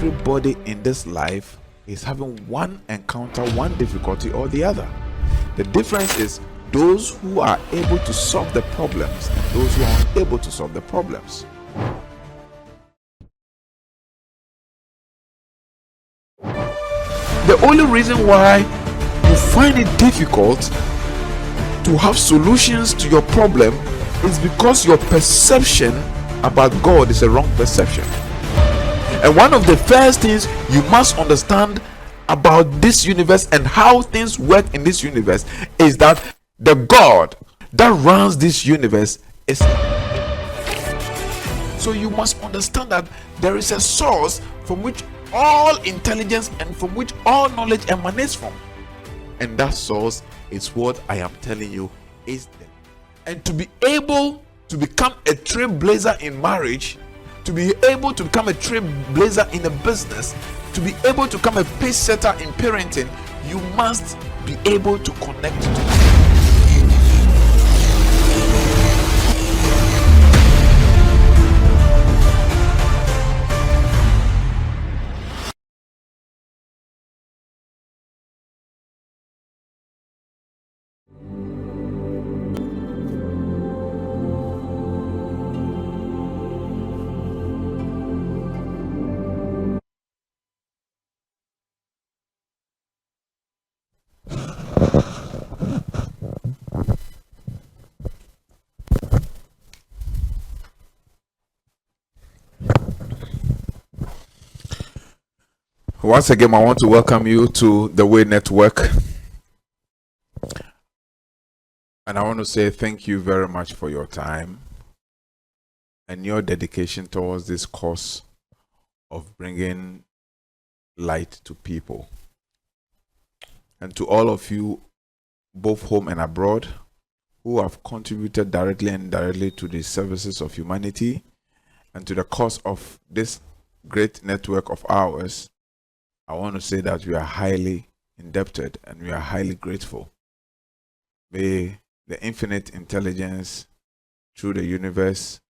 everybody in this life is having one encounter, one difficulty or the other. The difference is those who are able to solve the problems and those who are unable to solve the problems. The only reason why you find it difficult to have solutions to your problem is because your perception about God is a wrong perception. And one of the first things you must understand about this universe and how things work in this universe is that the God that runs this universe is. So you must understand that there is a source from which all intelligence and from which all knowledge emanates from. And that source is what I am telling you is there. And to be able to become a trailblazer in marriage, to be able to become a trailblazer in a business, to be able to become a pace setter in parenting, you must be able to connect to. Once again, I want to welcome you to the Way Network. And I want to say thank you very much for your time and your dedication towards this cause of bringing light to people. And to all of you, both home and abroad, who have contributed directly and indirectly to the services of humanity and to the cause of this great network of ours, I want to say that we are highly indebted and we are highly grateful. May the infinite intelligence through the universe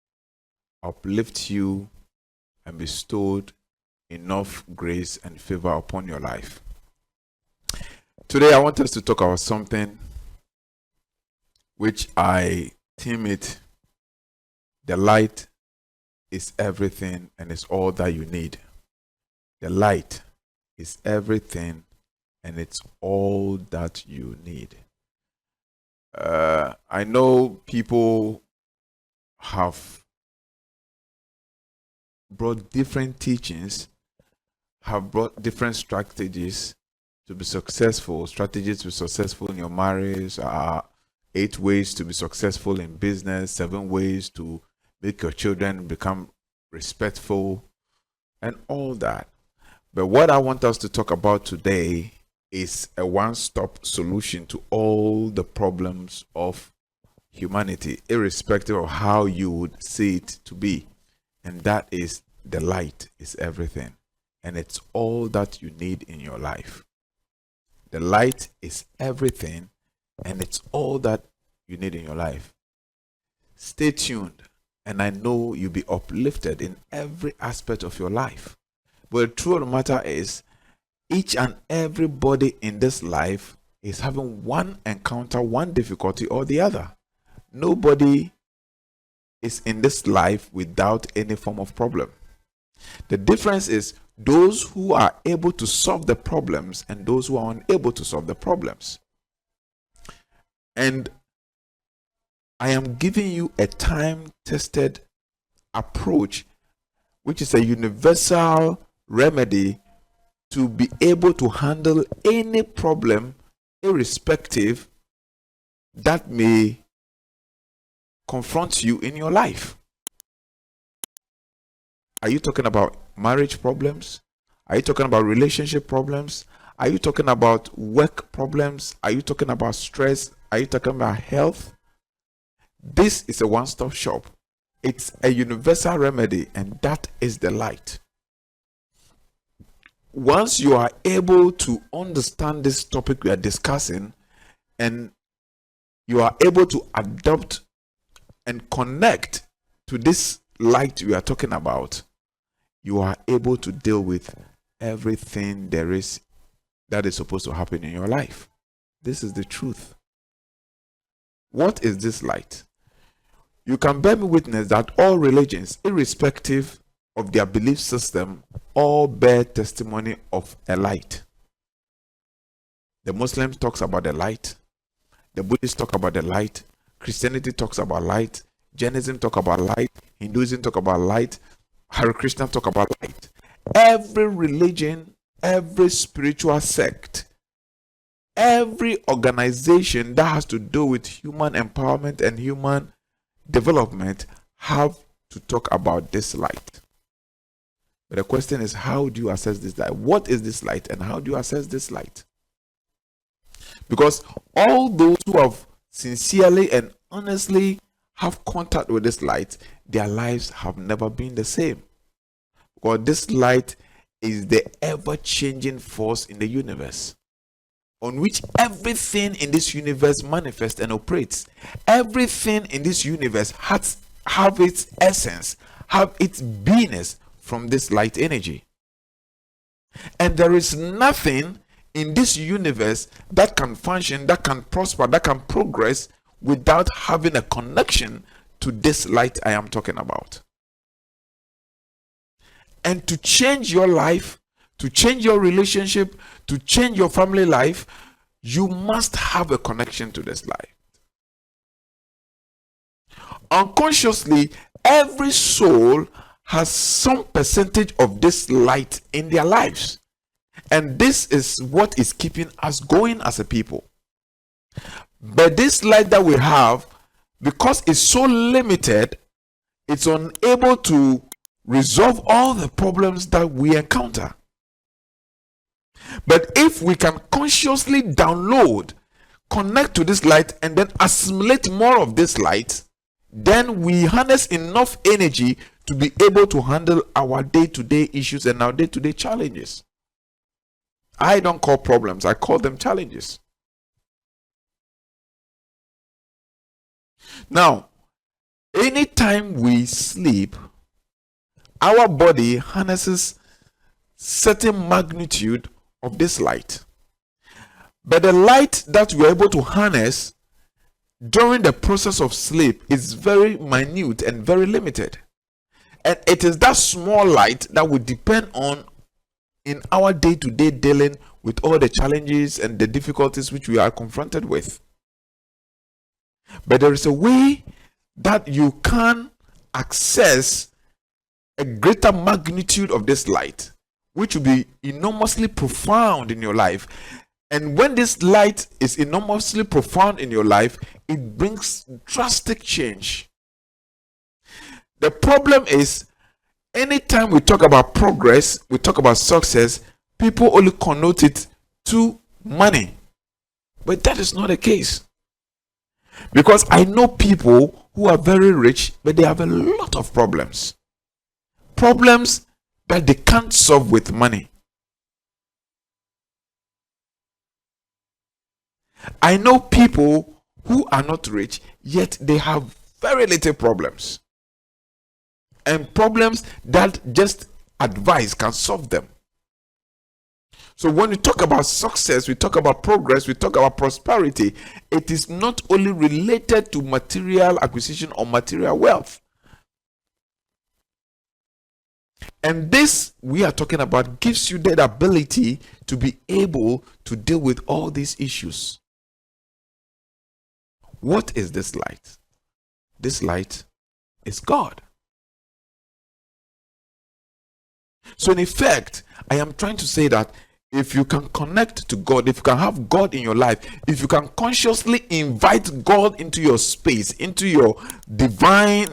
uplift you and bestowed enough grace and favor upon your life. Today I want us to talk about something which I theme it, the light is everything and it's all that you need. The light is everything and it's all that you need. I know people have brought different teachings, have brought different strategies to be successful, strategies to be successful in your marriage, 8 ways to be successful in business, 7 ways to make your children become respectful, and all that. But what I want us to talk about today is a one-stop solution to all the problems of humanity, irrespective of how you would see it to be. And that is the light is everything. And it's all that you need in your life. The light is everything and it's all that you need in your life. Stay tuned and I know you'll be uplifted in every aspect of your life. But the truth of the matter is, each and everybody in this life is having one encounter, one difficulty or the other. Nobody is in this life without any form of problem. The difference is those who are able to solve the problems and those who are unable to solve the problems. And I am giving you a time-tested approach, which is a universal remedy to be able to handle any problem, irrespective, that may confront you in your life. Are you talking about marriage problems? Are you talking about relationship problems? Are you talking about work problems? Are you talking about stress? Are you talking about health? This is a one-stop shop. It's a universal remedy, and that is the light. Once you are able to understand this topic we are discussing, and you are able to adopt and connect to this light we are talking about, you are able to deal with everything there is that is supposed to happen in your life. This is the truth. What is this light? You can bear me witness that all religions, irrespective of their belief system, all bear testimony of a light. The Muslims talks about the light. The Buddhists talk about the light. Christianity talks about light. Jainism talk about light. Hinduism talk about light. Hare Krishna talk about light. Every religion, every spiritual sect, every organization that has to do with human empowerment and human development have to talk about this light. But the question is, how do you assess this light? What is this light and how do you assess this light? Because all those who have sincerely and honestly have contact with this light, their lives have never been the same. Because this light is the ever-changing force in the universe, on which everything in this universe manifests and operates. Everything in this universe have its essence, have its beingness from this light energy. And there is nothing in this universe that can function, that can prosper, that can progress without having a connection to this light I am talking about. And to change your life, to change your relationship, to change your family life, you must have a connection to this light. Unconsciously, every soul has some percentage of this light in their lives. And this is what is keeping us going as a people. But this light that we have, because it's so limited, it's unable to resolve all the problems that we encounter. But if we can consciously download, connect to this light, and then assimilate more of this light, then we harness enough energy to be able to handle our day-to-day issues and our day-to-day challenges. I don't call problems, I call them challenges. Now, anytime we sleep, our body harnesses certain magnitude of this light. But the light that we are able to harness during the process of sleep is very minute and very limited. And it is that small light that we depend on in our day-to-day dealing with all the challenges and the difficulties which we are confronted with. But there is a way that you can access a greater magnitude of this light, which will be enormously profound in your life. And when this light is enormously profound in your life, it brings drastic change. The problem is, anytime we talk about progress, we talk about success, people only connote it to money. But that is not the case. Because I know people who are very rich, but they have a lot of problems. Problems that they can't solve with money. I know people who are not rich, yet they have very little problems. And problems that just advice can solve them. So when we talk about success, we talk about progress, we talk about prosperity, it is not only related to material acquisition or material wealth. And this we are talking about gives you that ability to be able to deal with all these issues. What is this light? This light is God. So in effect, I am trying to say that if you can connect to God, if you can have God in your life, if you can consciously invite God into your space, into your divine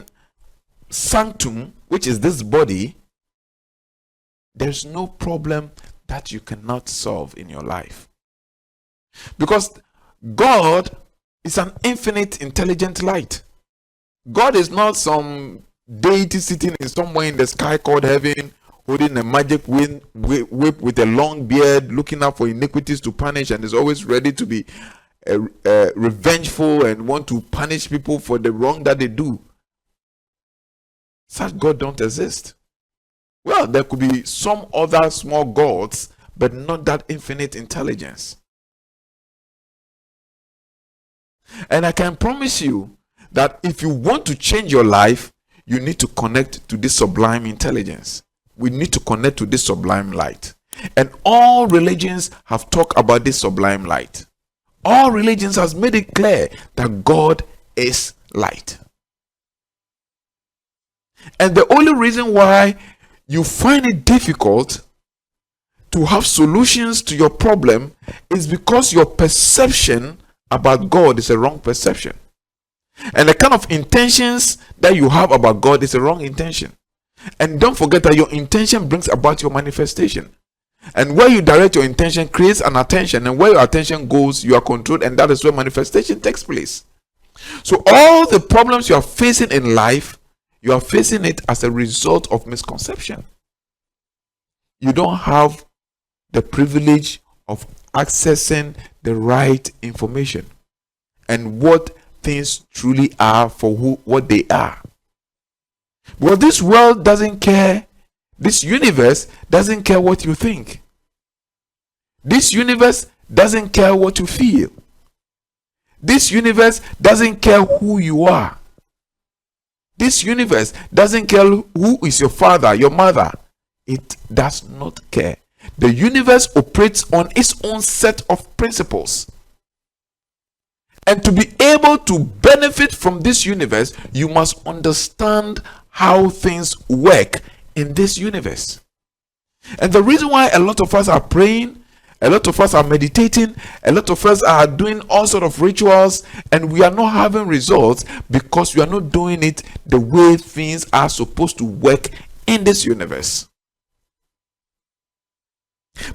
sanctum, which is this body, there's no problem that you cannot solve in your life. Because God is an infinite intelligent light. God is not some deity sitting in somewhere in the sky called heaven, holding a magic whip with a long beard, looking out for iniquities to punish, and is always ready to be revengeful and want to punish people for the wrong that they do. Such God don't exist. Well, there could be some other small gods, but not that infinite intelligence. And I can promise you that if you want to change your life, you need to connect to this sublime intelligence. We need to connect to this sublime light. And all religions have talked about this sublime light. All religions has made it clear that God is light. And the only reason why you find it difficult to have solutions to your problem is because your perception about God is a wrong perception. And the kind of intentions that you have about God is a wrong intention. And don't forget that your intention brings about your manifestation. And where you direct your intention creates an attention, and where your attention goes, you are controlled, and that is where manifestation takes place. So all the problems you are facing in life, you are facing it as a result of misconception. You don't have the privilege of accessing the right information and what things truly are for what they are. Well, this world doesn't care. This universe doesn't care what you think. This universe doesn't care what you feel. This universe doesn't care who you are. This universe doesn't care who is your father, your mother. It does not care. The universe operates on its own set of principles. And to be able to benefit from this universe, you must understand how things work in this universe. And the reason why a lot of us are praying, a lot of us are meditating, a lot of us are doing all sort of rituals, and we are not having results because we are not doing it the way things are supposed to work in this universe.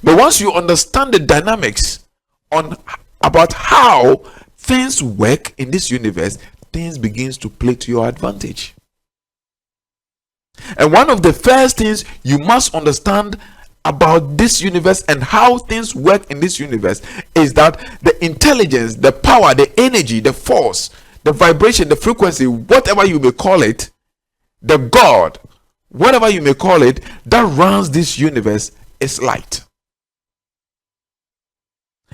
But once you understand the dynamics about how things work in this universe, things begins to play to your advantage. And one of the first things you must understand about this universe and how things work in this universe is that the intelligence, the power, the energy, the force, the vibration, the frequency, whatever you may call it, the God, whatever you may call it, that runs this universe is light.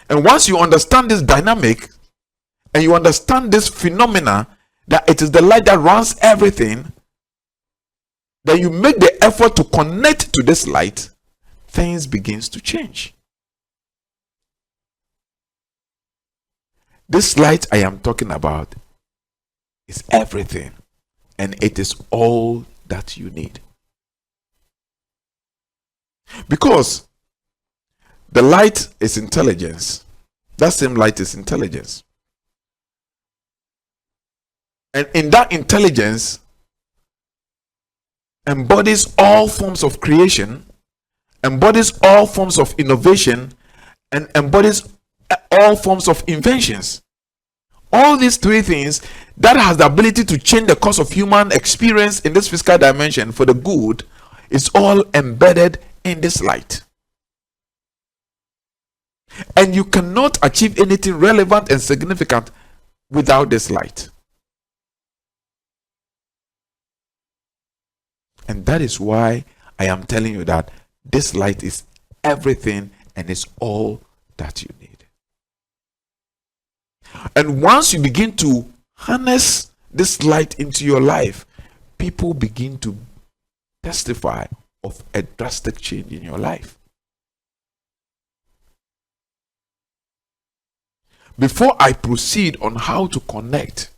And once you understand this dynamic and you understand this phenomena, that it is the light that runs everything, then you make the effort to connect to this light, things begins to change. This light I am talking about is everything, and it is all that you need. Because the light is intelligence. That same light is intelligence. And in that intelligence embodies all forms of creation, embodies all forms of innovation, and embodies all forms of inventions. All these three things that has the ability to change the course of human experience in this physical dimension for the good is all embedded in this light. And you cannot achieve anything relevant and significant without this light. And that is why I am telling you that this light is everything and is all that you need. And once you begin to harness this light into your life, people begin to testify of a drastic change in your life. Before I proceed on how to connect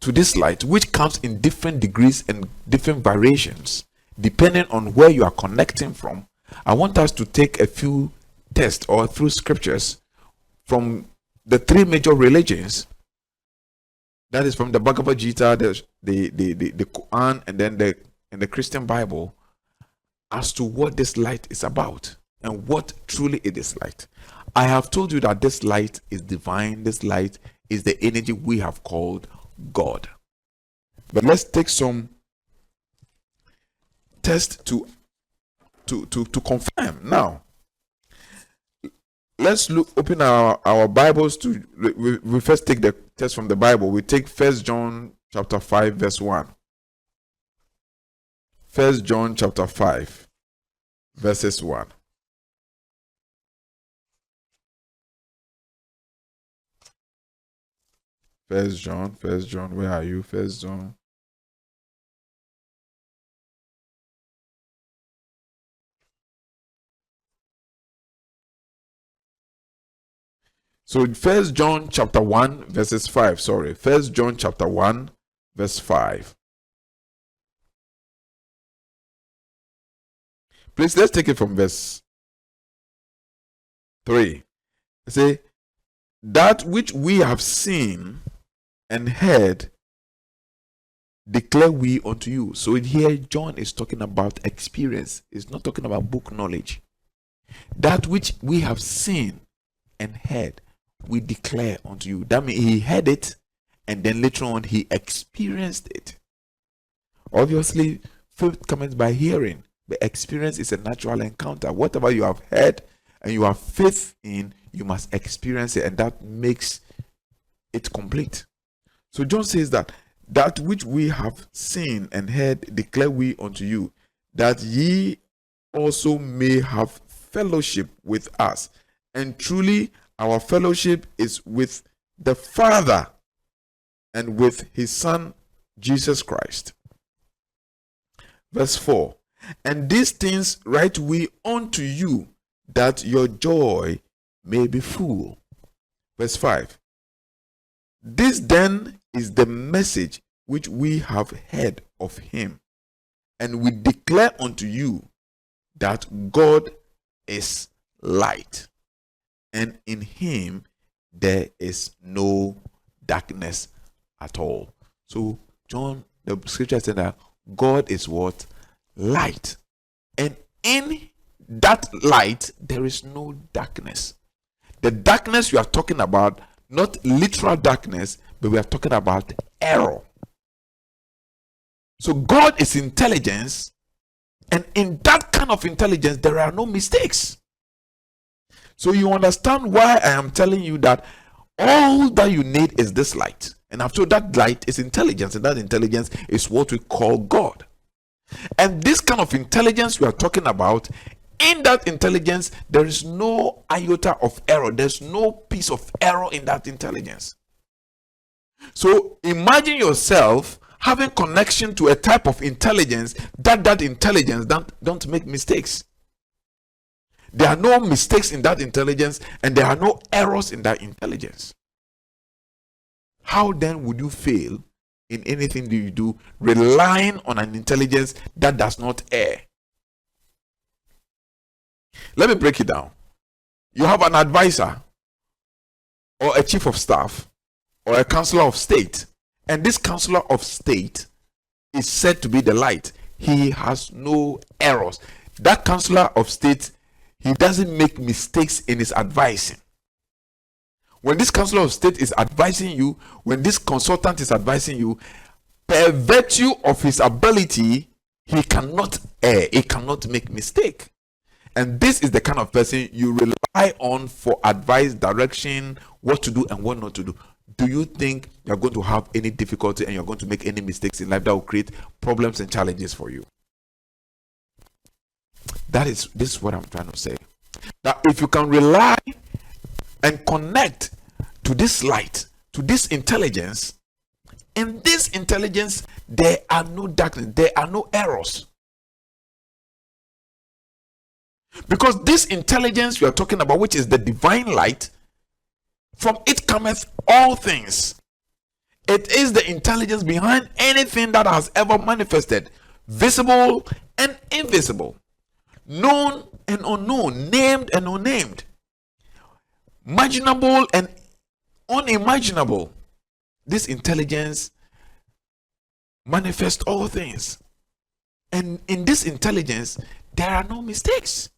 to this light, which comes in different degrees and different variations depending on where you are connecting from, I want us to take a few tests or through scriptures from the three major religions. That is from the Bhagavad Gita, the Quran, and then the Christian Bible, as to what this light is about and what truly it is light. I have told you that this light is divine. This light is the energy we have called God. But let's take some test to confirm. Now, let's open our Bibles to we first take the test from the Bible. We take 1 John chapter 5 verse 1. 1 John chapter 5, verses 1. First John, where are you? First John. So 1 John chapter 1, verses 5. Sorry. 1 John chapter 1, verse 5. Please, let's take it from verse 3. Say, that which we have seen and heard declare we unto you. So here John is talking about experience. He's not talking about book knowledge. That which we have seen and heard, we declare unto you. That means he heard it and then later on he experienced it. Obviously, faith comes by hearing, but experience is a natural encounter. Whatever you have heard and you have faith in, you must experience it, and that makes it complete. So John says that which we have seen and heard declare we unto you, that ye also may have fellowship with us. And truly our fellowship is with the Father and with his Son Jesus Christ. Verse 4. And these things write we unto you, that your joy may be full. Verse 5. This then is the message which we have heard of him, and we declare unto you that God is light, and in him there is no darkness at all. So John, the scripture said that God is what? Light. And in that light there is no darkness. The darkness you are talking about, not literal darkness, but we are talking about error. So God is intelligence, and in that kind of intelligence there are no mistakes. So you understand why I am telling you that all that you need is this light. And after that light is intelligence, and that intelligence is what we call God. And this kind of intelligence we are talking about, in that intelligence there is no iota of error. There's no piece of error in that intelligence. So imagine yourself having connection to a type of intelligence that intelligence don't make mistakes. There are no mistakes in that intelligence, and there are no errors in that intelligence. How then would you fail in anything that you do, relying on an intelligence that does not err? Let me break it down. You have an advisor, or a chief of staff, or a counselor of state, and this counselor of state is said to be the light. He has no errors. That counselor of state, he doesn't make mistakes in his advising. When this counselor of state is advising you, when this consultant is advising you, per virtue of his ability, he cannot err, he cannot make mistake. And this is the kind of person you rely on for advice, direction, what to do and what not to do. Do you think you're going to have any difficulty and you're going to make any mistakes in life that will create problems and challenges for you? This is what I'm trying to say. That if you can rely and connect to this light, to this intelligence, in this intelligence there are no darkness, there are no errors. Because this intelligence we are talking about, which is the divine light, from it cometh all things. It is the intelligence behind anything that has ever manifested, visible and invisible, known and unknown, named and unnamed, imaginable and unimaginable. This intelligence manifests all things, and in this intelligence there are no mistakes.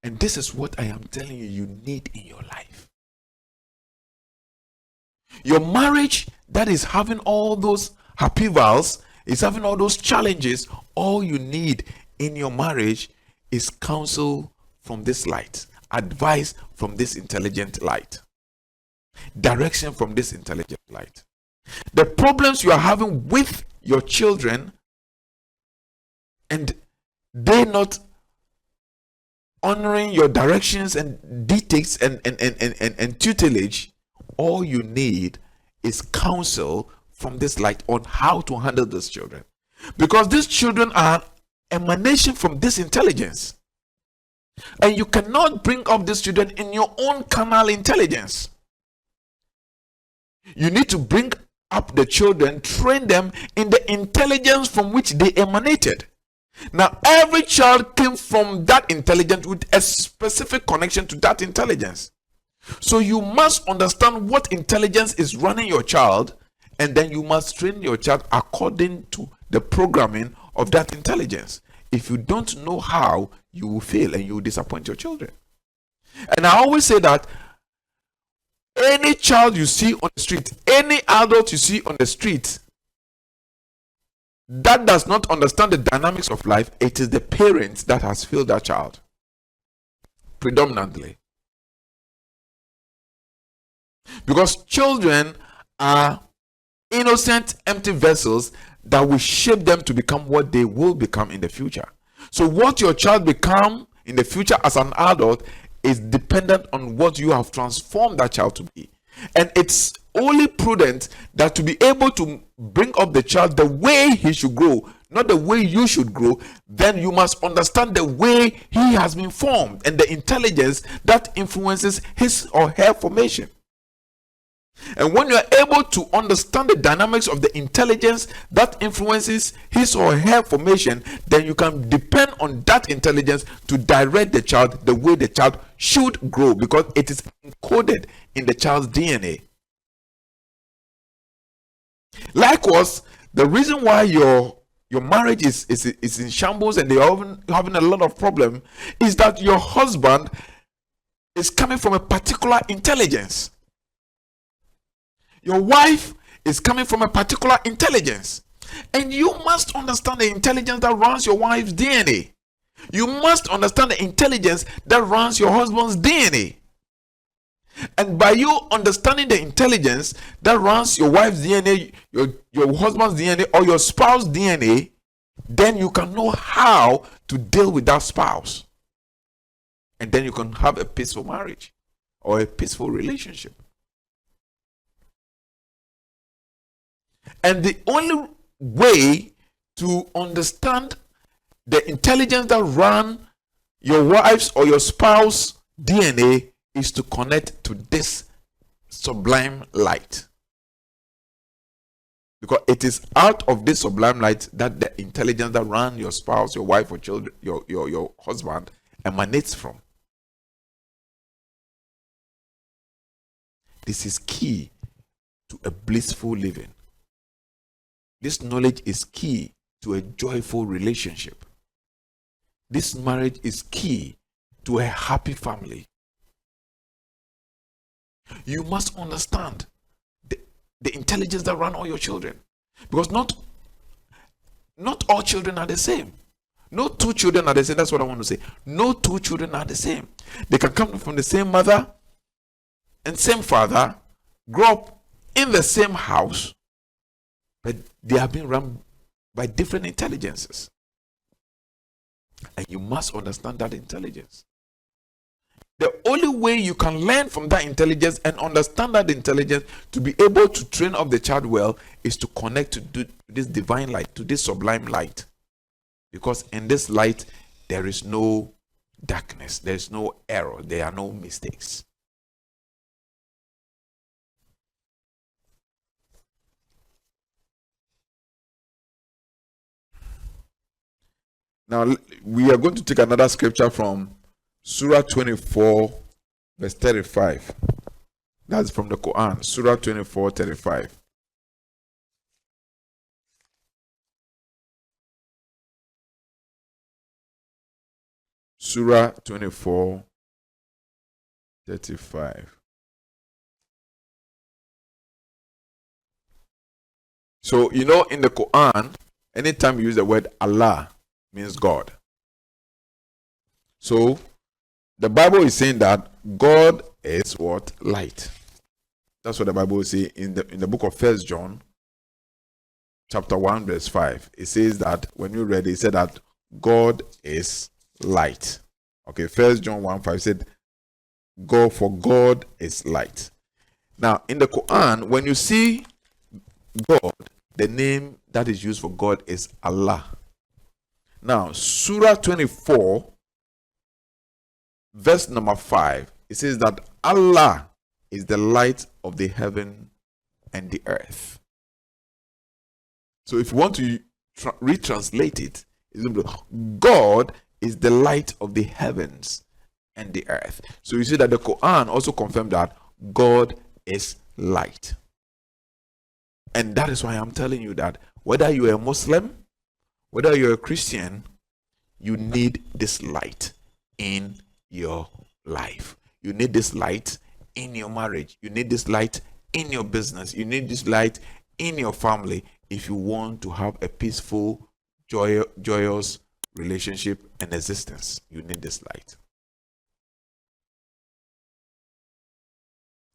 And this is what I am telling you need in your life. Your marriage that is having all those upheavals, is having all those challenges, all you need in your marriage is counsel from this light, advice from this intelligent light, direction from this intelligent light. The problems you are having with your children and they not honoring your directions and dictates and tutelage, all you need is counsel from this light on how to handle these children, because these children are emanation from this intelligence, and you cannot bring up these children in your own carnal intelligence. You need to bring up the children, train them in the intelligence from which they emanated. Now, every child came from that intelligence with a specific connection to that intelligence. So you must understand what intelligence is running your child, and then you must train your child according to the programming of that intelligence. If you don't know how, you will fail and you will disappoint your children. And I always say that any child you see on the street, any adult you see on the street that does not understand the dynamics of life, it is the parents that has failed that child predominantly. Because children are innocent, empty vessels that will shape them to become what they will become in the future. So what your child become in the future as an adult is dependent on what you have transformed that child to be. And it's only prudent that to be able to bring up the child the way he should grow, not the way you should grow, then you must understand the way he has been formed and the intelligence that influences his or her formation. And when you are able to understand the dynamics of the intelligence that influences his or her formation, then you can depend on that intelligence to direct the child the way the child should grow, because it is encoded in the child's DNA. Likewise, the reason why your marriage is in shambles and they are having a lot of problem is that your husband is coming from a particular intelligence. Your wife is coming from a particular intelligence. And you must understand the intelligence that runs your wife's DNA. You must understand the intelligence that runs your husband's DNA. And by you understanding the intelligence that runs your wife's DNA, your husband's DNA, or your spouse's DNA, then you can know how to deal with that spouse. And then you can have a peaceful marriage or a peaceful relationship. And the only way to understand the intelligence that runs your wife's or your spouse's DNA is to connect to this sublime light. Because it is out of this sublime light that the intelligence that runs your spouse, your wife, or children, your husband emanates from. This is key to a blissful living. This knowledge is key to a joyful relationship. This marriage is key to a happy family. You must understand the intelligence that runs all your children. Because not all children are the same. No two children are the same. That's what I want to say. No two children are the same. They can come from the same mother and same father, grow up in the same house, but they are being run by different intelligences. And you must understand that intelligence. The only way you can learn from that intelligence and understand that intelligence to be able to train up the child well is to connect to this divine light, to this sublime light. Because in this light, there is no darkness, there is no error, there are no mistakes. Now, we are going to take another scripture from Surah 24, verse 35. That's from the Quran, Surah 24, 35. Surah 24, 35. So, in the Quran, anytime you use the word Allah, means God. So, the Bible is saying that God is what? Light. That's what the Bible says in the book of 1 John, chapter 1, verse 5. It says that when you read it, said that God is light. Okay, 1 John 1 5 said, for God is light. Now, in the Quran, when you see God, the name that is used for God is Allah. Now, Surah 24, verse number 5, it says that Allah is the light of the heaven and the earth. So if you want to retranslate it, it's going to be, God is the light of the heavens and the earth. So you see that the Quran also confirmed that God is light. And that is why I'm telling you that whether you're a Muslim, whether you're a Christian, you need this light in your life. You need this light in your marriage. You need this light in your business. You need this light in your family if you want to have a peaceful, joyous relationship and existence. You need this light.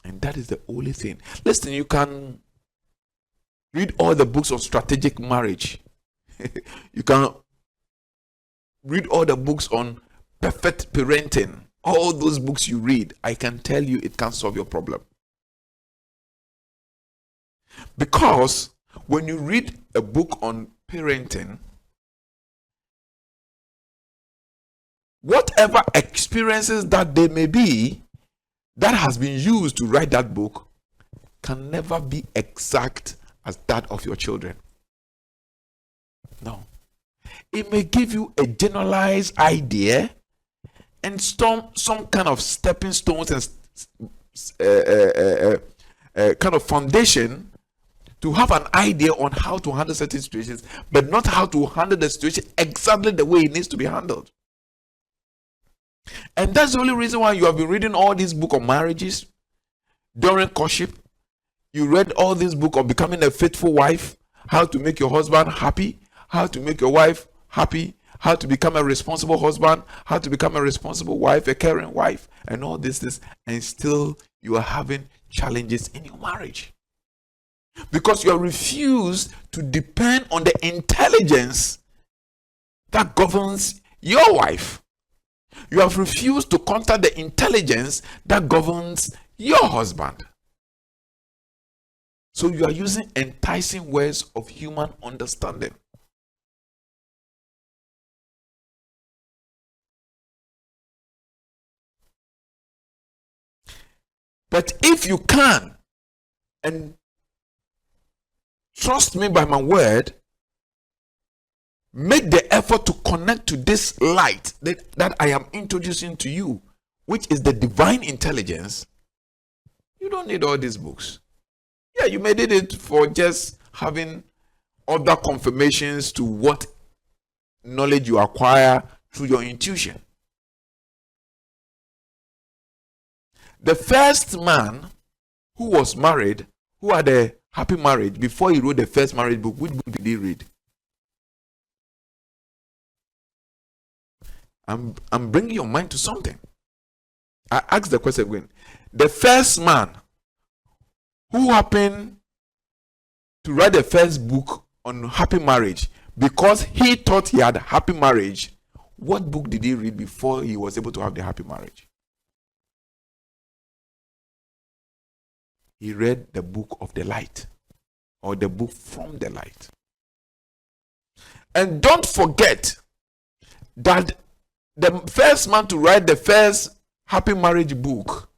And that is the only thing. Listen, you can read all the books of strategic marriage. You can read all the books on perfect parenting. All those books you read, I can tell you it can't solve your problem. Because when you read a book on parenting, whatever experiences that they may be, that has been used to write that book, can never be exact as that of your children. No. It may give you a generalized idea and some kind of stepping stones and kind of foundation to have an idea on how to handle certain situations, but not how to handle the situation exactly the way it needs to be handled. And that's the only reason why you have been reading all these books of marriages during courtship. You read all this book of becoming a faithful wife, how to make your husband happy, how to make your wife happy, how to become a responsible husband, how to become a responsible wife, a caring wife, and all this, and still you are having challenges in your marriage. Because you have refused to depend on the intelligence that governs your wife. You have refused to contact the intelligence that governs your husband. So you are using enticing words of human understanding. But if you can, and trust me by my word, make the effort to connect to this light that I am introducing to you, which is the divine intelligence, you don't need all these books. Yeah, you may need it for just having other confirmations to what knowledge you acquire through your intuition. The first man who was married, who had a happy marriage, before he wrote the first marriage book, which book did he read? I'm bringing your mind to something. I asked the question again. The first man who happened to write the first book on happy marriage, because he thought he had a happy marriage, what book did he read before he was able to have the happy marriage? He read the book of the light, or the book from the light. And don't forget that the first man to write the first happy marriage book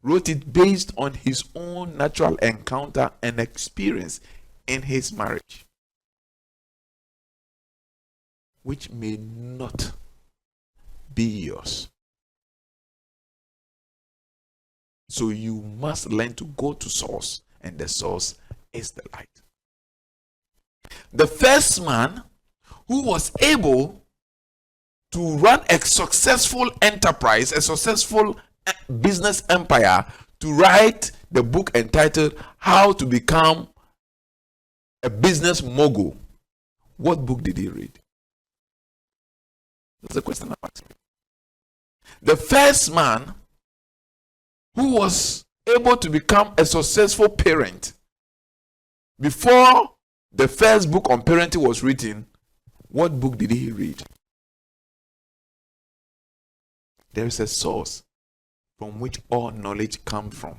wrote it based on his own natural encounter and experience in his marriage, which may not be yours. So you must learn to go to source, and the source is the light. The first man who was able to run a successful enterprise, a successful business empire, to write the book entitled How to Become a Business Mogul. What book did he read? That's the question I'm asking. The first man who was able to become a successful parent, before the first book on parenting was written, what book did he read? There is a source from which all knowledge comes from.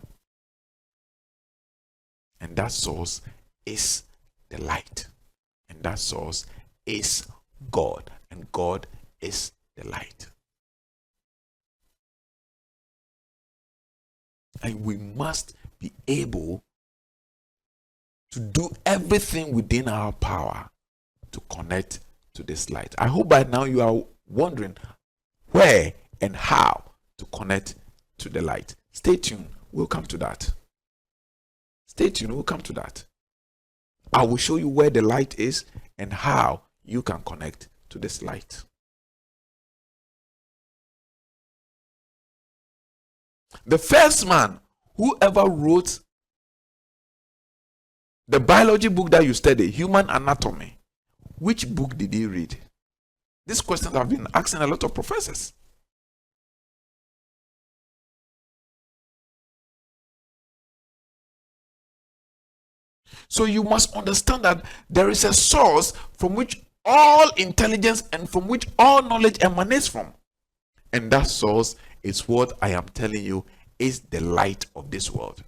And that source is the light. And that source is God. And God is the light. And we must be able to do everything within our power to connect to this light. I hope by now you are wondering where and how to connect to the light. Stay tuned. We'll come to that. Stay tuned. We'll come to that. I will show you where the light is and how you can connect to this light. The first man who ever wrote the biology book that you study, Human Anatomy, which book did he read? These questions have been asking a lot of professors. So you must understand that there is a source from which all intelligence and from which all knowledge emanates from. And that source is what I am telling you is the light of this world.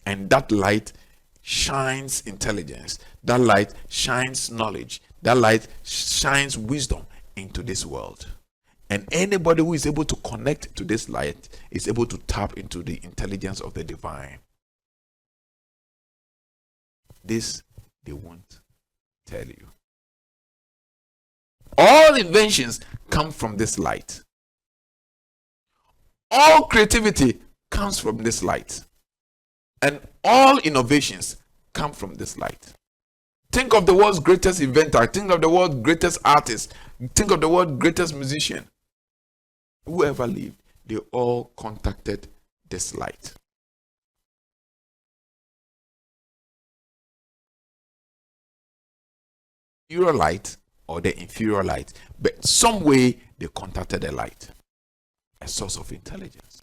And that light shines intelligence. That light shines knowledge. That light shines wisdom into this world. And anybody who is able to connect to this light is able to tap into the intelligence of the divine. This they won't tell you. All inventions come from this light. All creativity comes from this light. And all innovations come from this light. Think of the world's greatest inventor. Think of the world's greatest artist. Think of the world's greatest musician. Whoever lived, they all contacted this light. Inferior light or the inferior light, but some way they contacted the light, a source of intelligence.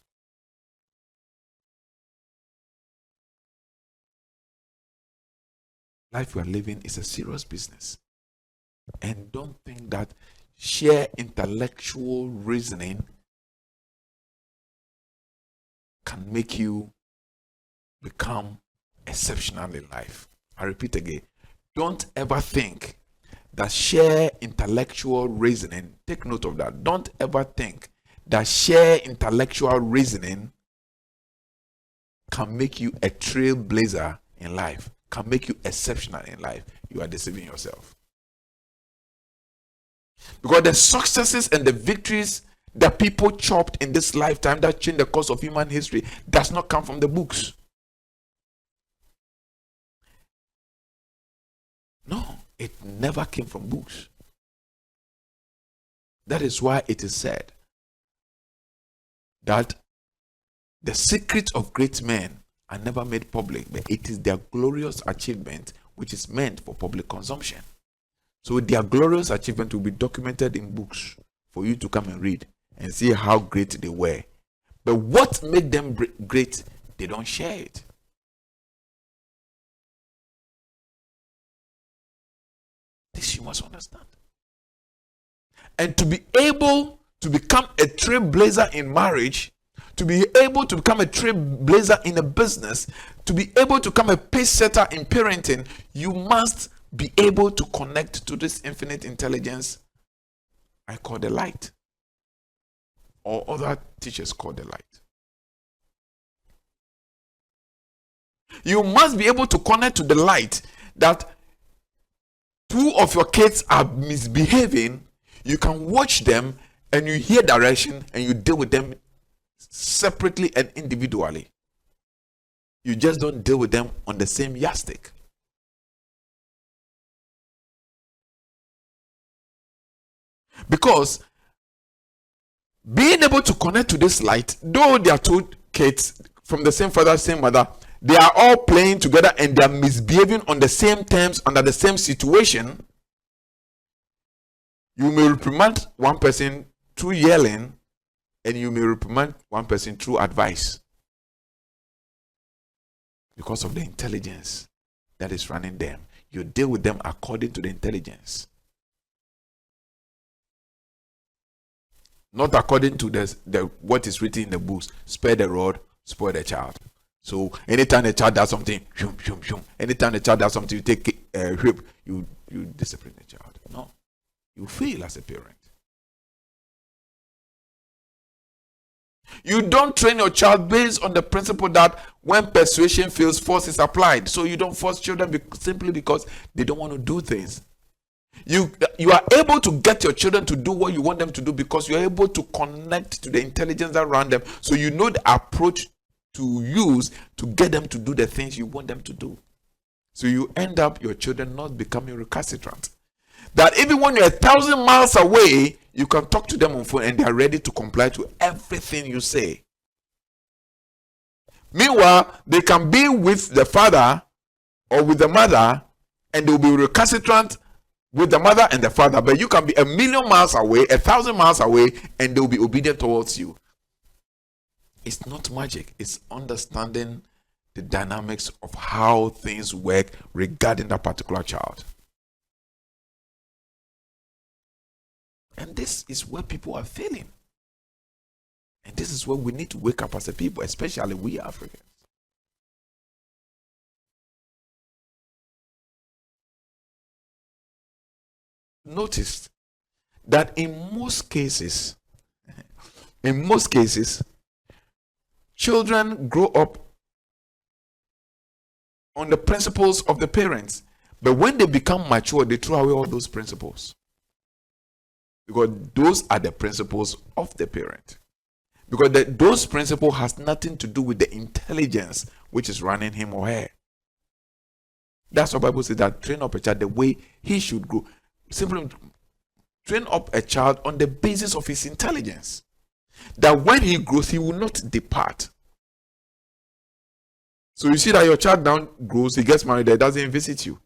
Life we are living is a serious business. And don't think that sheer intellectual reasoning can make you become exceptional in life. I repeat again, don't ever think that sheer intellectual reasoning, take note of that, don't ever think that sheer intellectual reasoning can make you a trailblazer in life, can make you exceptional in life. You are deceiving yourself. Because the successes and the victories that people chopped in this lifetime that changed the course of human history does not come from the books. No, it never came from books. That is why it is said that the secrets of great men are never made public, but it is their glorious achievement which is meant for public consumption. So their glorious achievement will be documented in books for you to come and read and see how great they were. But what made them great, they don't share it. This you must understand. And to be able to become a trailblazer in marriage, to be able to become a trailblazer in a business, to be able to become a pace setter in parenting, you must be able to connect to this infinite intelligence I call the light, or other teachers call the light. You must be able to connect to the light that two of your kids are misbehaving. You can watch them and you hear direction and you deal with them separately and individually. You just don't deal with them on the same yardstick. Because being able to connect to this light, though they are two kids from the same father, same mother, they are all playing together and they are misbehaving on the same terms under the same situation. You may reprimand one person through yelling, And you may reprimand one person through advice because of the intelligence that is running them. You deal with them according to the intelligence, not according to the what is written in the books. Spare the rod, spoil the child. So anytime the child does something, shum, shum, shum. Anytime the child does something, you take whip, you discipline the child. No, you fail as a parent. You don't train your child based on the principle that when persuasion fails, force is applied. So you don't force children simply because they don't want to do things. You are able to get your children to do what you want them to do because you are able to connect to the intelligence around them. So you know the approach to use to get them to do the things you want them to do. So you end up your children not becoming recalcitrant. That even when you're 1,000 miles away, you can talk to them on phone and they are ready to comply to everything you say. Meanwhile, they can be with the father or with the mother and they will be recalcitrant with the mother and the father, but you can be 1,000,000 miles away, 1,000 miles away, and they will be obedient towards you. It's not magic. It's understanding the dynamics of how things work regarding that particular child. And this is where people are failing. And this is where we need to wake up as a people, especially we Africans. Notice that in most cases, children grow up on the principles of the parents. But when they become mature, they throw away all those principles. Because those are the principles of the parent. Because those principles has nothing to do with the intelligence which is running him or her. That's what the Bible says, that train up a child the way he should grow. Simply train up a child on the basis of his intelligence. That when he grows, he will not depart. So you see that your child now grows, he gets married, he doesn't visit you.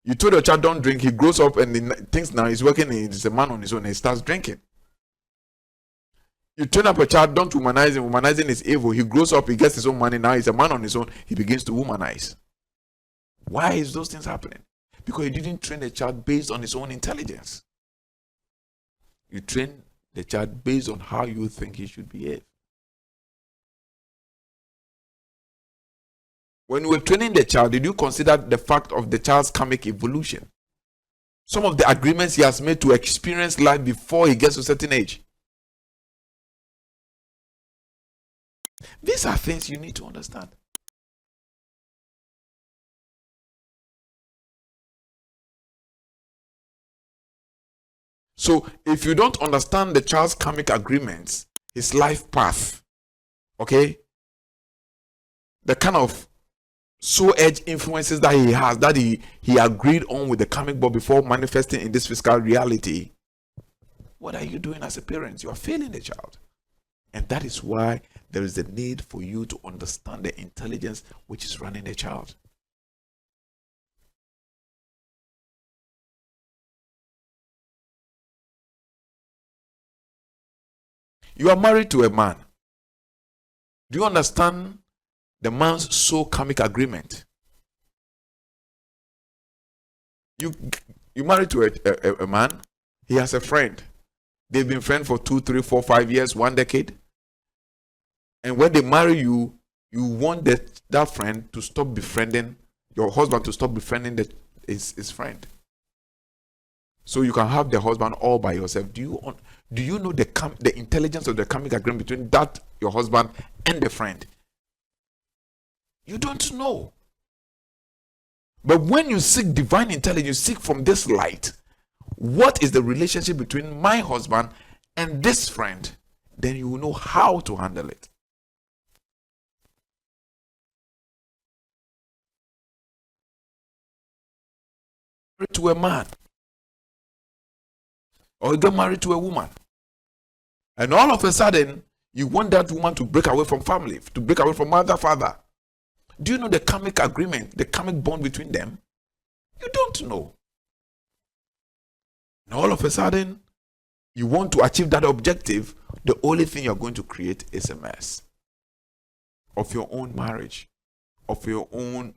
You told your child don't drink, he grows up and he thinks now he's working, he's a man on his own, and he starts drinking. You train up a child, don't womanize him, womanizing is evil. He grows up, he gets his own money, now he's a man on his own, he begins to womanize. Why is those things happening? Because you didn't train the child based on his own intelligence. You train the child based on how you think he should behave. When you were training the child, did you consider the fact of the child's karmic evolution? Some of the agreements he has made to experience life before he gets to a certain age. These are things you need to understand. So, if you don't understand the child's karmic agreements, his life path, okay, the kind of soul-edge influences that he has, that he agreed on with the karmic board before manifesting in this physical reality, what are you doing as a parent? You are failing the child. And that is why there is a need for you to understand the intelligence which is running the child. You are married to a man. Do you understand the man's soul karmic agreement? You married to a man, he has a friend. They've been friends for 2, 3, 4, 5 years, 1 decade. And when they marry you, you want that friend to stop befriending, your husband to stop befriending his friend. So you can have the husband all by yourself. Do you know the intelligence of the karmic agreement between that, your husband, and the friend? You don't know. But when you seek divine intelligence, you seek from this light, what is the relationship between my husband and this friend? Then you will know how to handle it. Married to a man, or you get married to a woman, and all of a sudden you want that woman to break away from family, to break away from mother, father. Do you know the karmic agreement, the karmic bond between them? You don't know. And all of a sudden, You want to achieve that objective, the only thing you're going to create is a mess of your own marriage, of your own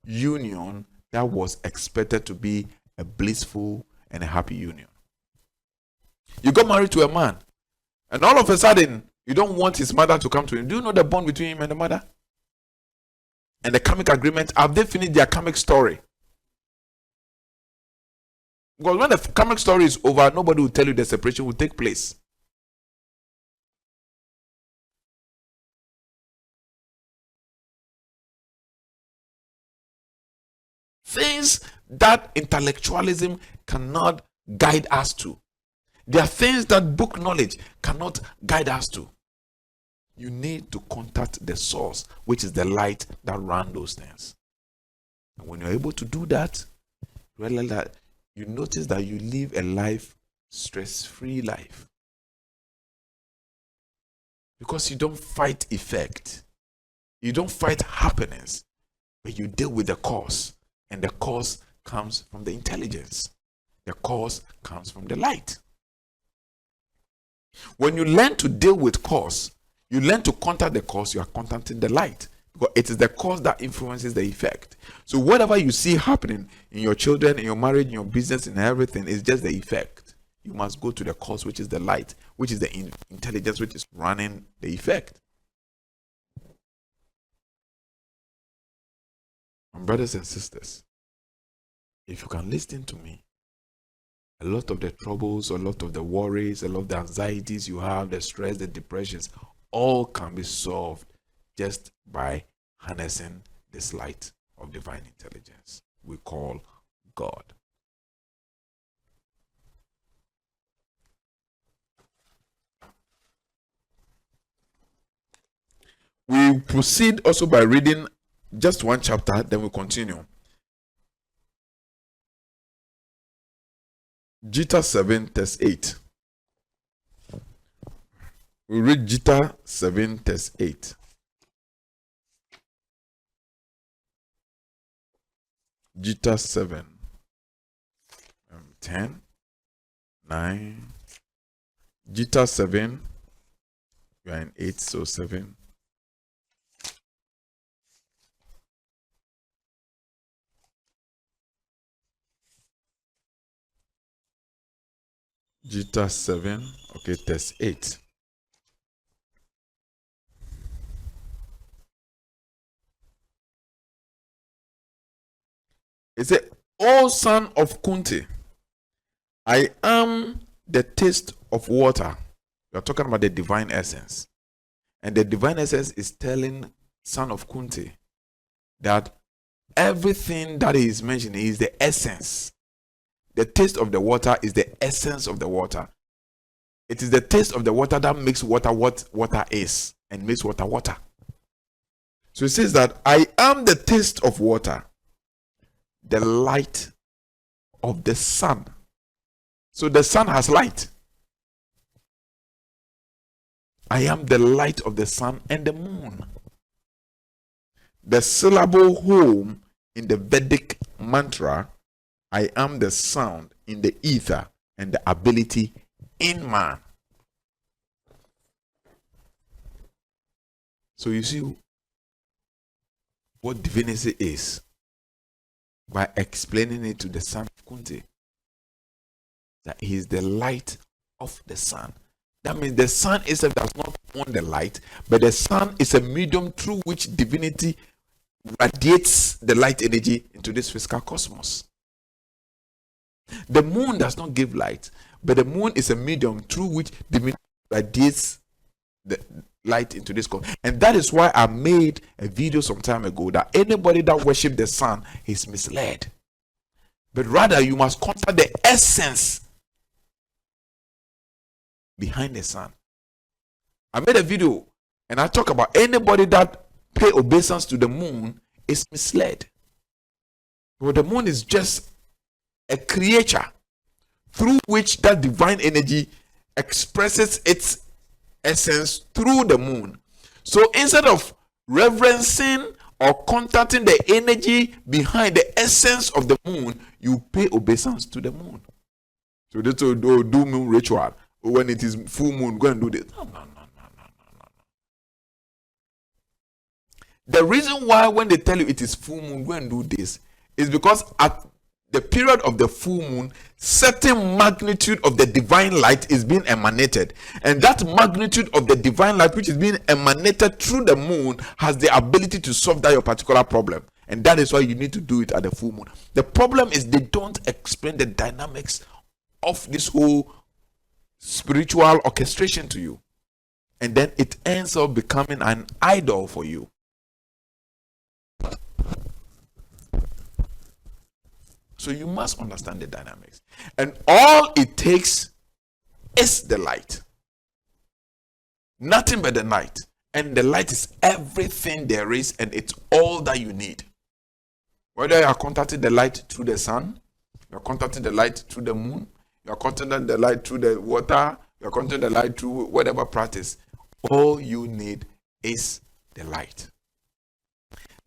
union that was expected to be a blissful and a happy union. You got married to a man, and all of a sudden, you don't want his mother to come to him. Do you know the bond between him and the mother? And the karmic agreement, have they finished their karmic story? Because when the karmic story is over, nobody will tell you the separation will take place. Things that intellectualism cannot guide us to. There are things that book knowledge cannot guide us to. You need to contact the source, which is the light that ran those things. And when you're able to do that, you notice that you live a life, stress-free life. Because you don't fight effect. You don't fight happiness. But you deal with the cause. And the cause comes from the intelligence. The cause comes from the light. When you learn to deal with cause, you learn to contact the cause, you are contacting the light. Because it is the cause that influences the effect. So whatever you see happening in your children, in your marriage, in your business, in everything, is just the effect. You must go to the cause, which is the light, which is the intelligence, which is running the effect. My brothers and sisters, if you can listen to me, a lot of the troubles, a lot of the worries, a lot of the anxieties you have, the stress, the depressions, all can be solved just by harnessing this light of divine intelligence we call God. We proceed also by reading just one chapter, then we continue. Gita 7, verse 8. We read Gita 7, verse 8. Gita 7, 10, 9. Gita 7, we are in 8, so 7. Gita 7, okay, verse 8. It said, O son of Kunti, I am the taste of water. You're talking about the divine essence. And the divine essence is telling son of Kunti that everything that he is mentioning is the essence. The taste of the water is the essence of the water. It is the taste of the water that makes water what water is and makes water water. So it says that I am the taste of water, the light of the sun. So the sun has light. I am the light of the sun and the moon. The syllable home in the Vedic mantra, I am the sound in the ether and the ability in man. So you see what divinity is by explaining it to the son of Kunti. That he is the light of the sun. That means the sun itself does not own the light, but the sun is a medium through which divinity radiates the light energy into this physical cosmos. The moon does not give light, but the moon is a medium through which divinity radiates the light into this cosmos. And that is why I made a video some time ago that anybody that worships the sun is misled. But rather you must contact the essence behind the sun. I made a video and I talk about anybody that pay obeisance to the moon is misled. Well, the moon is just a creature through which that divine energy expresses its essence through the moon. So instead of reverencing or contacting the energy behind the essence of the moon, you pay obeisance to the moon. So this will do moon ritual. when it is full moon, go and do this. No. The reason why when they tell you it is full moon, go and do this, is because at the period of the full moon, certain magnitude of the divine light is being emanated. And that magnitude of the divine light which is being emanated through the moon has the ability to solve that your particular problem. And that is why you need to do it at the full moon. The problem is they don't explain the dynamics of this whole spiritual orchestration to you. And then it ends up becoming an idol for you. So you must understand the dynamics. And all it takes is the light. Nothing but the light. And the light is everything there is, and it's all that you need. Whether you are contacting the light through the sun, you are contacting the light through the moon, you are contacting the light through the water, you are contacting the light through whatever practice, all you need is the light.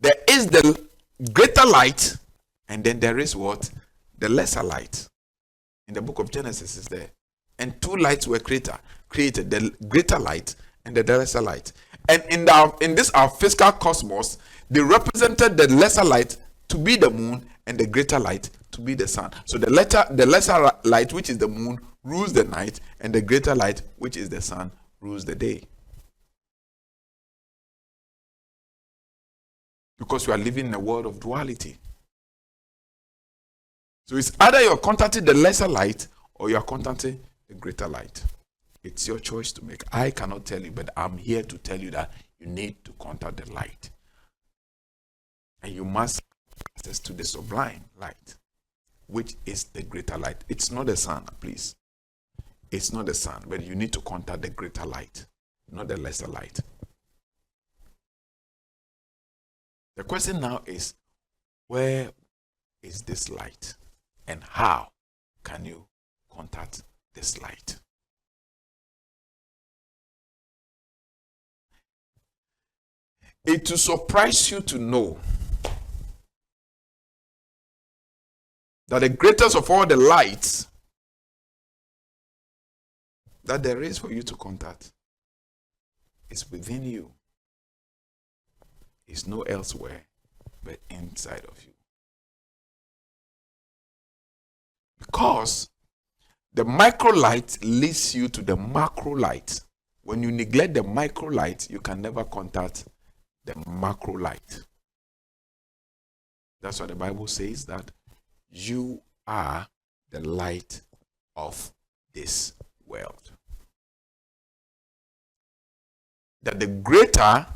There is the greater light, and then there is what? The lesser light. In the book of Genesis is there. And two lights were created, the greater light and the lesser light. And in this our physical cosmos, they represented the lesser light to be the moon and the greater light to be the sun. So the lesser light, which is the moon, rules the night, and the greater light, which is the sun, rules the day. Because we are living in a world of duality. So it's either you're contacting the lesser light or you're contacting the greater light. It's your choice to make. I cannot tell you, but I'm here to tell you that you need to contact the light. And you must have access to the sublime light, which is the greater light. It's not the sun, please. It's not the sun, but you need to contact the greater light, not the lesser light. The question now is, where is this light? And how can you contact this light? It will surprise you to know that the greatest of all the lights that there is for you to contact is within you. It's no elsewhere but inside of you. Because the micro light leads you to the macro light. When you neglect the micro light, you can never contact the macro light. That's why the Bible says that you are the light of this world. That the greater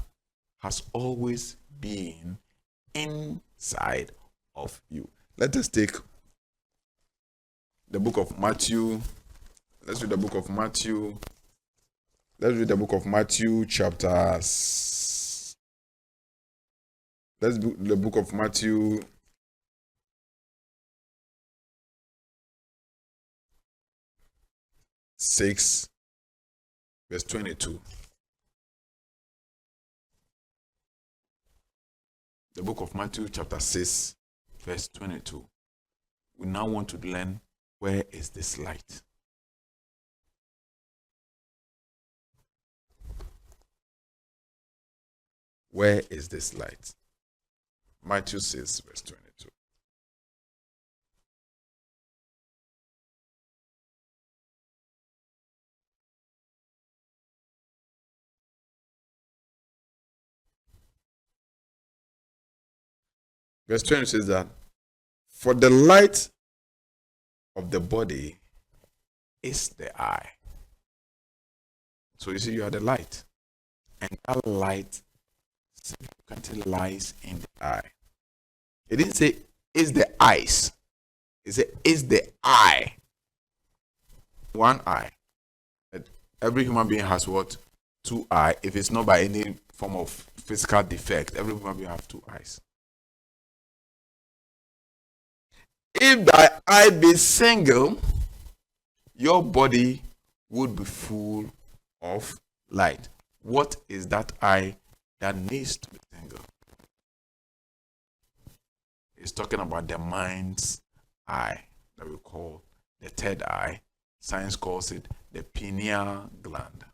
has always been inside of you. Let us take the book of Matthew. Let's read the book of Matthew. Let's read the book of Matthew chapter. Let's do the book of Matthew. 6, verse 22. The book of Matthew chapter 6, verse 22. We now want to learn, where is this light? Where is this light? Matthew 6, verse 22. Verse 20 says that, for the light of the body is the eye. So you see, you are the light. And that light significantly lies in the eye. It didn't say, is the eyes. It said, is the eye. One eye. Every human being has what? Two eyes. If it's not by any form of physical defect, every human being has two eyes. If thy eye be single, your body would be full of light. What is that eye that needs to be single? It's talking about the mind's eye that we call the third eye, Science calls it the pineal gland.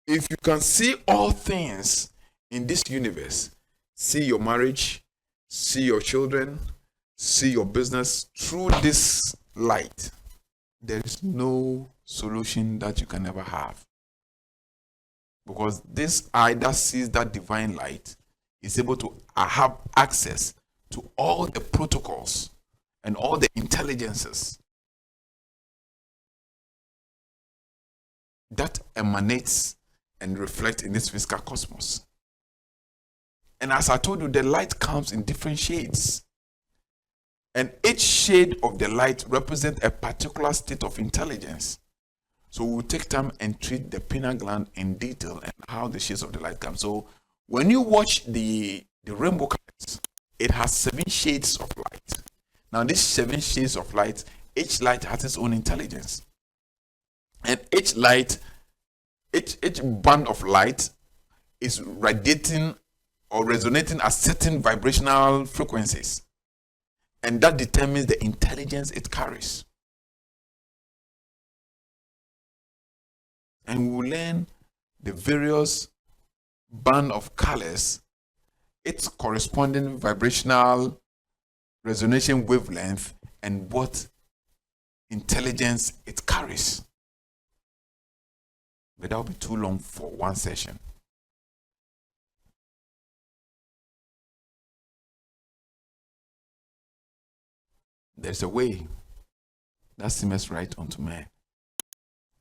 If you can see all things in this universe, see your marriage, see your children, see your business through this light, there is no solution that you can ever have. Because this eye that sees that divine light is able to have access to all the protocols and all the intelligences that emanates and reflect in this physical cosmos. And as I told you, the light comes in different shades. And each shade of the light represents a particular state of intelligence. So we'll take time and treat the pineal gland in detail and how the shades of the light come. So when you watch the rainbow colors, it has 7 shades of light. Now these 7 shades of light, each light has its own intelligence. And each band of light is radiating or resonating at certain vibrational frequencies. And that determines the intelligence it carries. And we will learn the various band of colors, its corresponding vibrational resonation wavelength, and what intelligence it carries. But that will be too long for one session. There's a way that seemeth right unto man,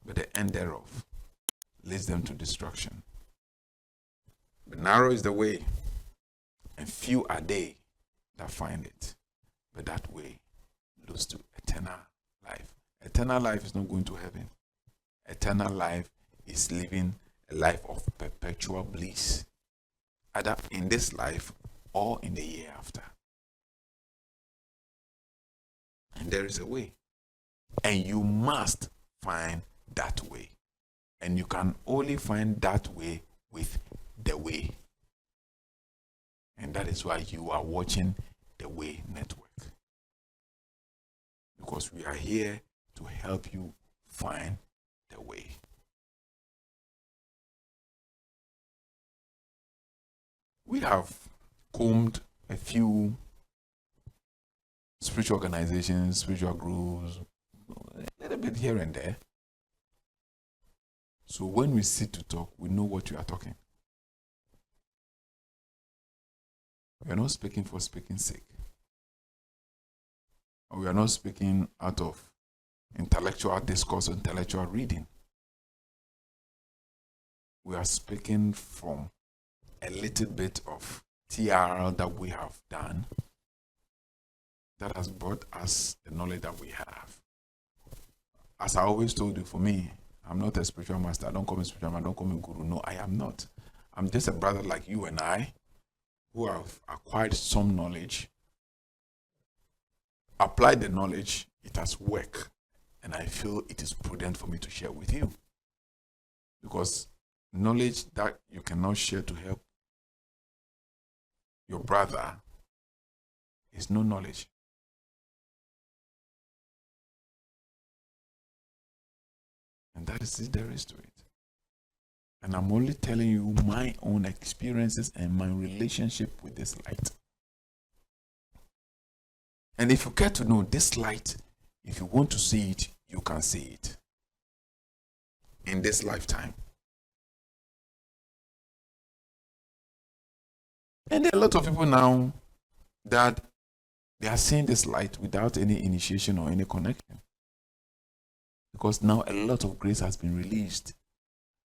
but the end thereof leads them to destruction. But narrow is the way, and few are they that find it. But that way leads to eternal life. Eternal life is not going to heaven. Eternal life is living a life of perpetual bliss, either in this life or in the year after. And there is a way. And you must find that way. And you can only find that way with the way. And that is why you are watching the Way Network. Because we are here to help you find the way. We have combed a few spiritual organizations, spiritual groups, a little bit here and there. So when we sit to talk, we know what you are talking. We are not speaking for speaking's sake. Or we are not speaking out of intellectual discourse or intellectual reading. We are speaking from a little bit of TRL that we have done that has brought us the knowledge that we have. As I always told you, for me, I'm not a spiritual master. I don't call me spiritual master. I don't call me guru. No, I am not. I'm just a brother like you and I who have acquired some knowledge, applied the knowledge, it has worked, and I feel it is prudent for me to share with you. Because knowledge that you cannot share to help your brother is no knowledge. And that is it there is to it. And I'm only telling you my own experiences and my relationship with this light. And if you care to know this light, if you want to see it, you can see it in this lifetime. And there are a lot of people now that they are seeing this light without any initiation or any connection. Because now a lot of grace has been released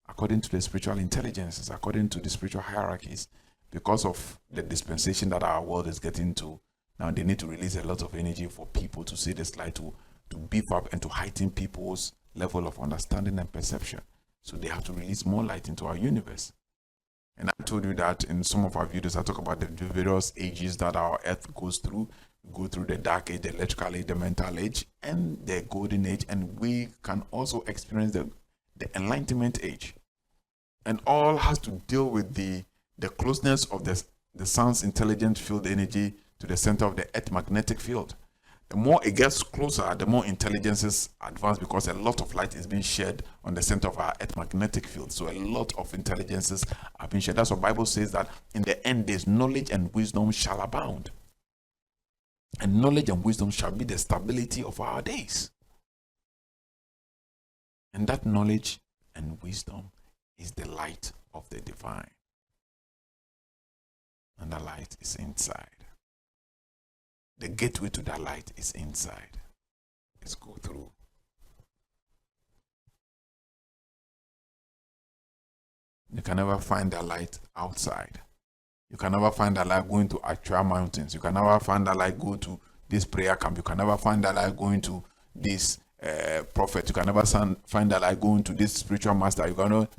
according to the spiritual intelligences, according to the spiritual hierarchies, because of the dispensation that our world is getting to. Now they need to release a lot of energy for people to see this light, to beef up and to heighten people's level of understanding and perception. So they have to release more light into our universe. And I told you that in some of our videos, I talk about the various ages that our earth goes through. We go through the dark age, the electrical age, the mental age, and the golden age. And we can also experience the enlightenment age. And all has to deal with the closeness of the sun's intelligent field energy to the center of the earth magnetic field. The more it gets closer, the more intelligences advance, because a lot of light is being shed on the center of our earth magnetic field. So a lot of intelligences are being shed. That's what the Bible says, that in the end days, knowledge and wisdom shall abound. And knowledge and wisdom shall be the stability of our days. And that knowledge and wisdom is the light of the divine. And the light is inside. The gateway to that light is inside. Let's go through. You can never find that light outside. You can never find that light going to Achua Mountains. You can never find that light go to this prayer camp. You can never find that light going to this prophet. You can never find that light going to this spiritual master. You cannot.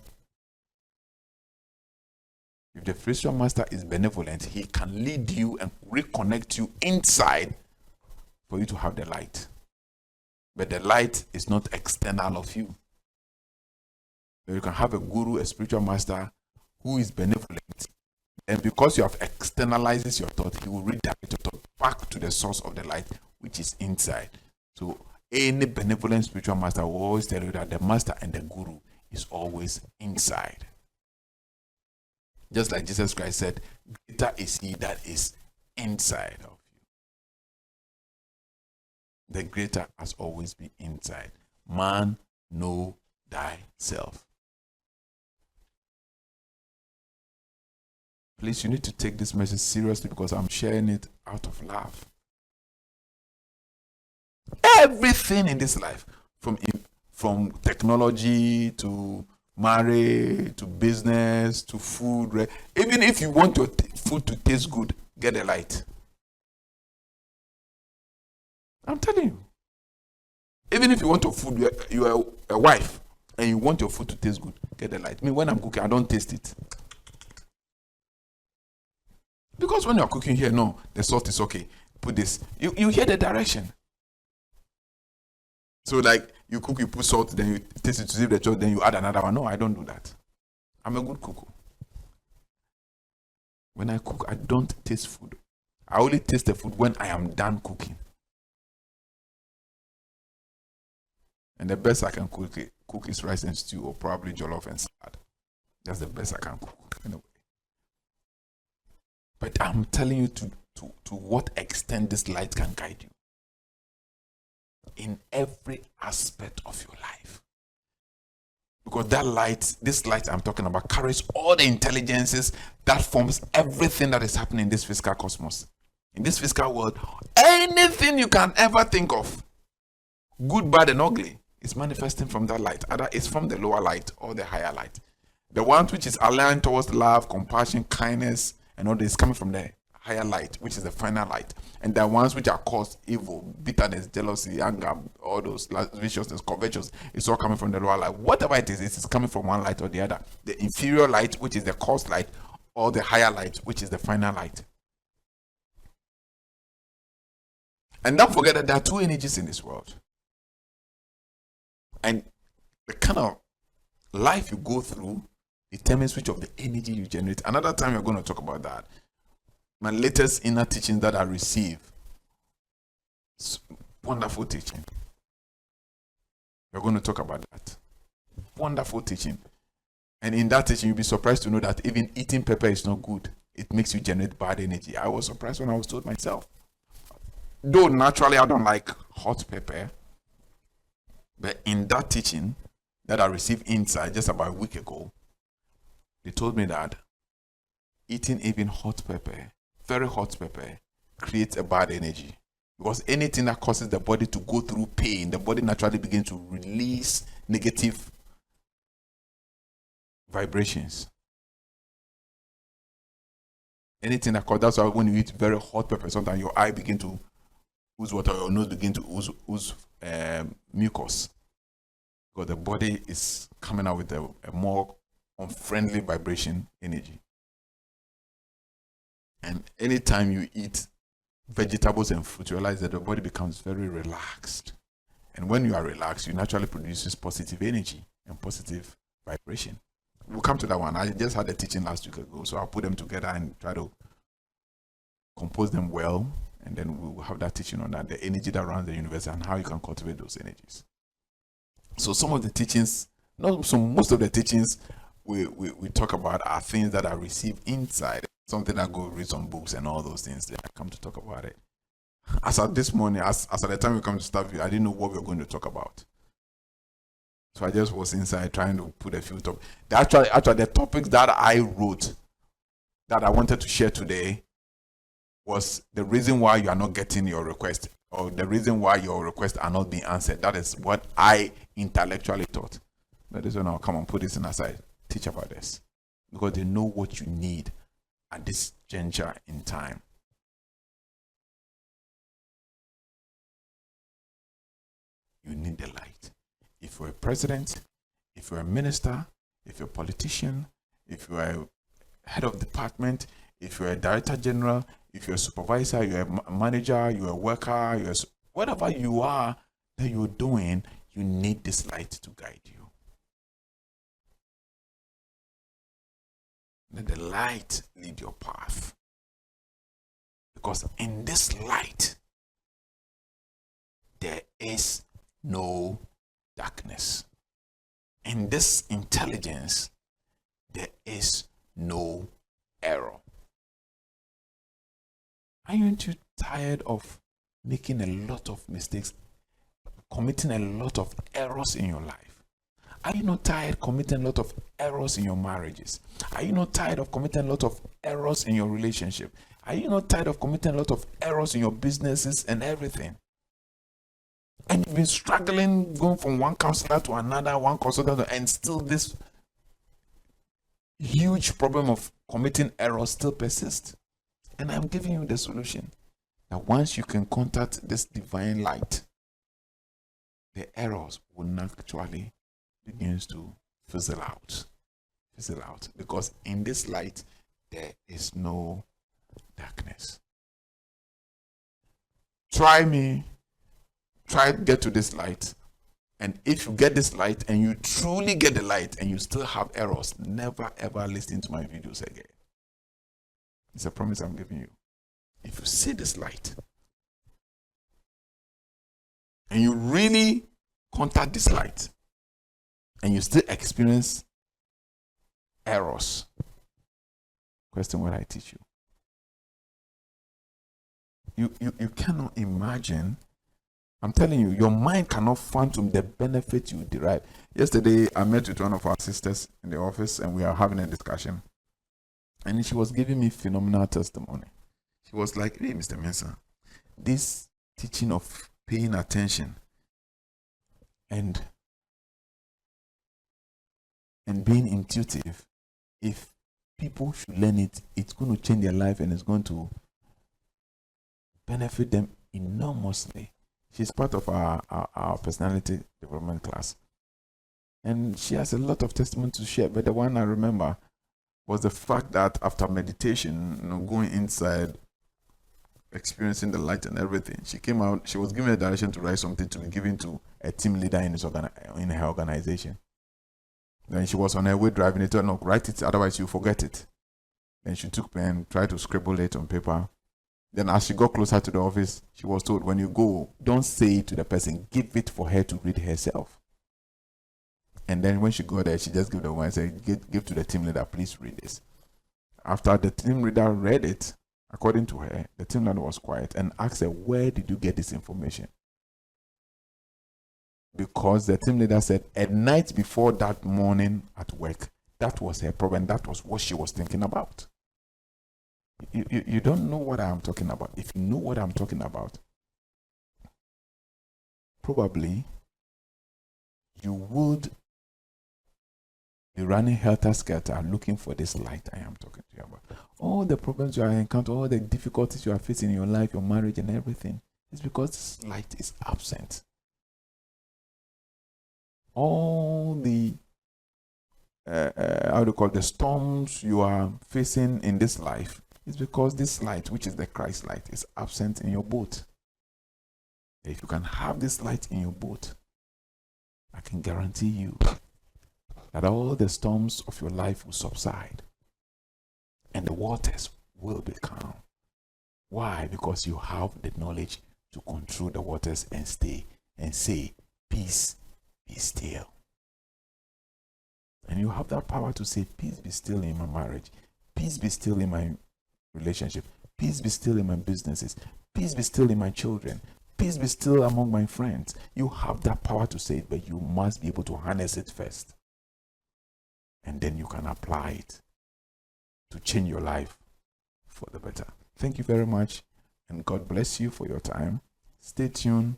If the spiritual master is benevolent, he can lead you and reconnect you inside for you to have the light. But the light is not external of you. You can have a guru, a spiritual master who is benevolent, and because you have externalized your thought, he will redirect your thought back to the source of the light, which is inside. So any benevolent spiritual master will always tell you that the master and the guru is always inside. Just like Jesus Christ said, greater is he that is inside of you. The greater has always been inside. Man, know thyself. Please, you need to take this message seriously, because I'm sharing it out of love. Everything in this life, from technology to marriage to business to food, right? Even if you want your food to taste good, get a light. I'm telling you. Even if you want your food, you are a wife and you want your food to taste good, get a light. I mean, when I'm cooking, I don't taste it. Because when you're cooking here, no, the salt is okay. Put this. You hear the direction. So like you cook, you put salt, then you taste it to see the salt, then you add another one. No, I don't do that. I'm a good cook. When I cook, I don't taste food. I only taste the food when I am done cooking. And the best I can cook is rice and stew, or probably jollof and salad. That's the best I can cook. Anyway. But I'm telling you to what extent this light can guide you. In every aspect of your life. Because that light, this light I'm talking about, carries all the intelligences that forms everything that is happening in this physical cosmos. In this physical world, anything you can ever think of, good, bad, and ugly, is manifesting from that light. Either it's from the lower light or the higher light. The one which is aligned towards love, compassion, kindness, and all this is coming from the higher light, which is the final light. And the ones which are caused evil, bitterness, jealousy, anger, all those viciousness, covetousness, it's all coming from the lower light. Whatever it is coming from one light or the other. The inferior light, which is the cause light, or the higher light, which is the final light. And don't forget that there are two energies in this world. And the kind of life you go through determines which of the energy you generate. Another time we're going to talk about that. My latest inner teachings that I received. Wonderful teaching. We're going to talk about that. Wonderful teaching. And in that teaching, you'll be surprised to know that even eating pepper is not good. It makes you generate bad energy. I was surprised when I was told myself. Though naturally I don't like hot pepper. But in that teaching that I received inside just about a week ago, they told me that eating even hot pepper, very hot pepper, creates a bad energy. Because anything that causes the body to go through pain, the body naturally begins to release negative vibrations. Anything that causes, that's why when you eat very hot pepper, sometimes your eye begins to ooze water, your nose begins to ooze mucus. Because the body is coming out with a more unfriendly vibration energy. And anytime you eat vegetables and fruit, you realize that the body becomes very relaxed. And when you are relaxed, you naturally produces positive energy and positive vibration. We'll come to that one. I just had a teaching last week ago, so I'll put them together and try to compose them well, and then we'll have that teaching on that, the energy that runs the universe and how you can cultivate those energies. So some of the teachings, most of the teachings we talk about are things that are received inside. Something I go read some books and all those things. Then I come to talk about it. As at this morning, as at the time we come to start with, I didn't know what we were going to talk about. So I just was inside trying to put a few topics. Actually, the topics that I wrote that I wanted to share today was the reason why you are not getting your request, or the reason why your requests are not being answered. That is what I intellectually thought. But this one, I'll come and put this in aside. Teach about this. Because they know what you need at this juncture in time. You need the light. If you're a president, if you're a minister, if you're a politician, if you're a head of department, if you're a director general, if you're a supervisor, you're a manager, you're a worker, whatever you are that you're doing, you need this light to guide you. Let the light lead your path. Because in this light, there is no darkness. In this intelligence, there is no error. Aren't you tired of making a lot of mistakes, committing a lot of errors in your life? Are you not tired committing a lot of errors in your marriages? Are you not tired of committing a lot of errors in your relationship? Are you not tired of committing a lot of errors in your businesses and everything? And you've been struggling going from one counselor to another, one consultant, and still this huge problem of committing errors still persists. And I'm giving you the solution. That once you can contact this divine light, the errors will naturally begin to fizzle out. Because in this light, there is no darkness. Try to get to this light. And if you get this light and you truly get the light and you still have errors, never ever listen to my videos again. It's a promise I'm giving you. If you see this light and you really contact this light and you still experience errors, question what I teach you. You cannot imagine. I'm telling you, your mind cannot fathom the benefit you derive. Yesterday, I met with one of our sisters in the office and we are having a discussion. And she was giving me phenomenal testimony. She was like, hey, Mr. Mensah, this teaching of paying attention and being intuitive, if people should learn it, it's going to change their life and it's going to benefit them enormously. She's part of our personality development class. And she has a lot of testimony to share, but the one I remember was the fact that after meditation, going inside, experiencing the light and everything, she came out, she was given a direction to write something to be given to a team leader in her organization. Then she was on her way driving it, no, write it, otherwise you forget it. Then she took pen, tried to scribble it on paper. Then as she got closer to the office, she was told, when you go, don't say it to the person, give it for her to read herself. And then when she got there, she just gave the one and said, give to the team leader, please read this. After the team leader read it, according to her, the team leader was quiet and asked her, where did you get this information? Because the team leader said, a night before that morning at work, that was her problem. That was what she was thinking about. You don't know what I'm talking about. If you know what I'm talking about, probably you would be running helter-skelter looking for this light I am talking to you about. All the problems you are encountering, all the difficulties you are facing in your life, your marriage and everything, is because this light is absent. All the the storms you are facing in this life is because this light, which is the Christ light, is absent in your boat. If you can have this light in your boat, I can guarantee you that all the storms of your life will subside and the waters will be calm. Why? Because you have the knowledge to control the waters and stay and say, peace, be still. And you have that power to say, peace be still in my marriage, peace be still in my relationship, peace be still in my businesses, peace be still in my children, peace be still among my friends. You have that power to say it, but you must be able to harness it first. And then you can apply it to change your life for the better. Thank you very much, and God bless you for your time. Stay tuned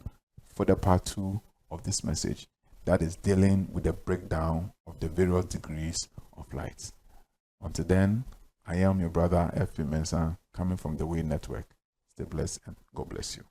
for the part 2 of this message that is dealing with the breakdown of the various degrees of light. Until then, I am your brother F.P. Mensah, coming from the Way Network. Stay blessed and God bless you.